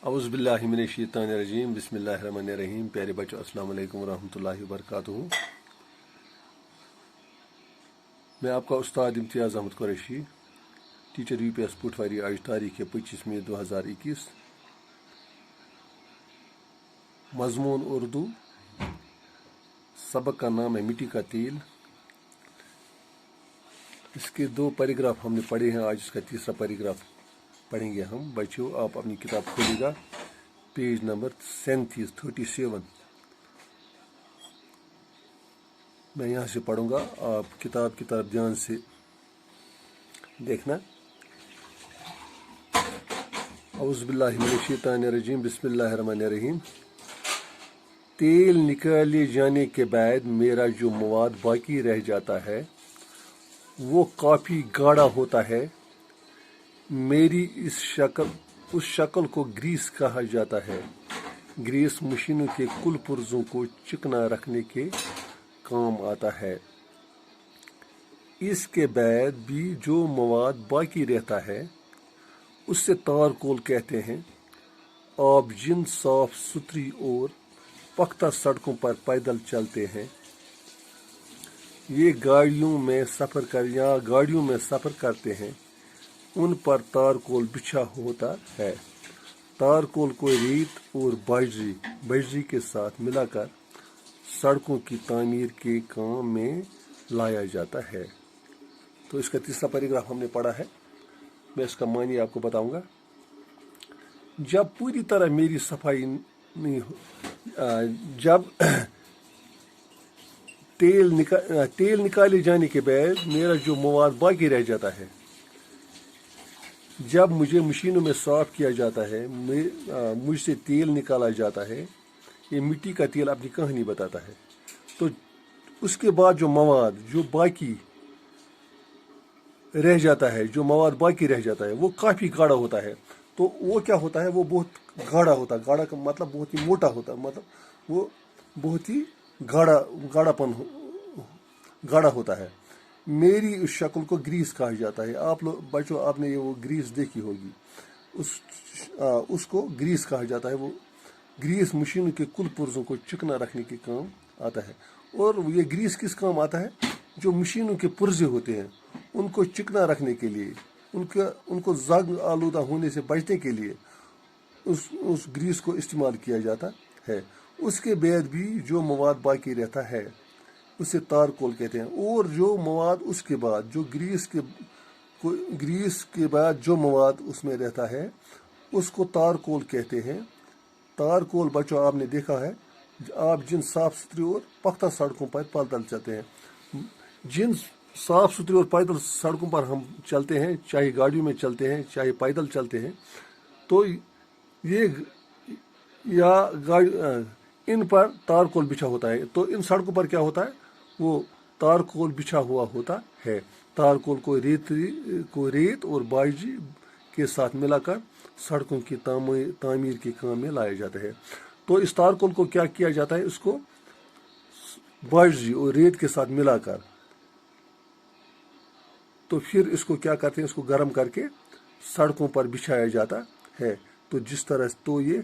औज़ुबिल्लाहि मिनश्शैतानिर्रजीम बिस्मिल्लाहिर्रहमानिर्रहीम। प्यारे बच्चों, अस्सलाम वालेकुम रहमतुल्लाहि वबरकातुहू। मैं आपका उस्ताद इम्तियाज़ अहमद कुरैशी, टीचर यूपीएस पुटवारी। आज तारीख है 25 मई 2021। मज़मून उर्दू, सबक का नाम है मिट्टी का तेल। इसके 2 पैराग्राफ हमने पढ़े हैं, आज इसका तीसरा पैराग्राफ पढ़ेंगे हम। बच्चों, आप अपनी किताब खोलिएगा, पेज नंबर 37। मैं यहाँ से पढ़ूंगा, आप किताब की तरफ ध्यान से देखना। औज़ुबिल्लाहि मिनश्शैतानिर्रजीम बिस्मिल्लाहिर्रहमानिर्रहीम। तेल निकाले जाने के बाद मेरा जो मवाद बाकी रह जाता है वो काफ़ी गाढ़ा होता है। मेरी उस शक्ल को ग्रीस कहा जाता है। ग्रीस मशीनों के कुल पुर्जों को चिकना रखने के काम आता है। इसके बाद भी जो मवाद बाकी रहता है उससे तारकोल कहते हैं। आप जिन साफ सुथरी और पख्ता सड़कों पर पैदल चलते हैं या गाड़ियों में सफ़र करते हैं, उन पर तारकोल बिछा होता है। तारकोल को रेत और बजरी के साथ मिलाकर सड़कों की तामीर के काम में लाया जाता है। तो इसका तीसरा पैराग्राफ हमने पढ़ा है, मैं इसका मानी आपको बताऊंगा। जब पूरी तरह मेरी सफाई नहीं हो, जब तेल निकाले जाने के बाद मेरा जो मवाद बाकी रह जाता है, जब मुझे मशीनों में साफ किया जाता है, मुझसे तेल निकाला जाता है। ये मिट्टी का तेल अपनी कहानी बताता है। तो उसके बाद जो मवाद बाकी रह जाता है, वो काफ़ी गाढ़ा होता है। तो वो क्या होता है, वो बहुत गाढ़ा होता है। गाढ़ा का मतलब बहुत ही मोटा होता है, मतलब वो बहुत ही गाढ़ा होता है। मेरी उस शक्ल को ग्रीस कहा जाता है। आप लोग बच्चों, आपने ये वो ग्रीस देखी होगी, उसको ग्रीस कहा जाता है। वो ग्रीस मशीनों के कुल पुर्जों को चिकना रखने के काम आता है। और ये ग्रीस किस काम आता है? जो मशीनों के पुर्जे होते हैं उनको चिकना रखने के लिए, उनको जंग आलूदा होने से बचने के लिए उस ग्रीस को इस्तेमाल किया जाता है। उसके बाद भी जो मवाद बाकी रहता है उसे तारकोल कहते हैं। और जो मवाद उसके बाद जो ग्रीस के बाद जो मवाद उसमें रहता है उसको तारकोल कहते हैं। तारकोल बच्चों, आपने देखा है, आप जिन साफ सुथरी और पख्ता सड़कों पर पैदल चलते हैं, जिन साफ सुथरी और पैदल सड़कों पर हम चलते हैं, चाहे गाड़ियों में चलते हैं चाहे पैदल चलते हैं, तो इन पर तारकोल बिछा होता है। तो इन सड़कों पर क्या होता है, वो तारकोल बिछा हुआ होता है। तारकोल को रेत और बाजरी के साथ मिलाकर सड़कों की तामीर के काम में लाया जाता है। तो इस तारकोल को क्या किया जाता है, इसको बाजरी और रेत के साथ मिलाकर, तो फिर इसको क्या करते हैं, इसको गर्म करके सड़कों पर बिछाया जाता है। तो जिस तरह तो ये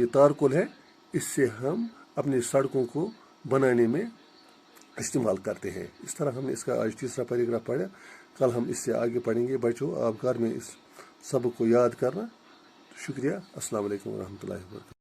तारकोल है, इससे हम अपनी सड़कों को बनाने में इस्तेमाल करते हैं। इस तरह हमने इसका आज तीसरा पैराग्राफ पढ़ा। कल हम इससे आगे पढ़ेंगे। बच्चों, आप घर में इस सबक को याद करना। शुक्रिया। अस्सलाम वालेकुम रहमतुल्लाहि व बरकातहू।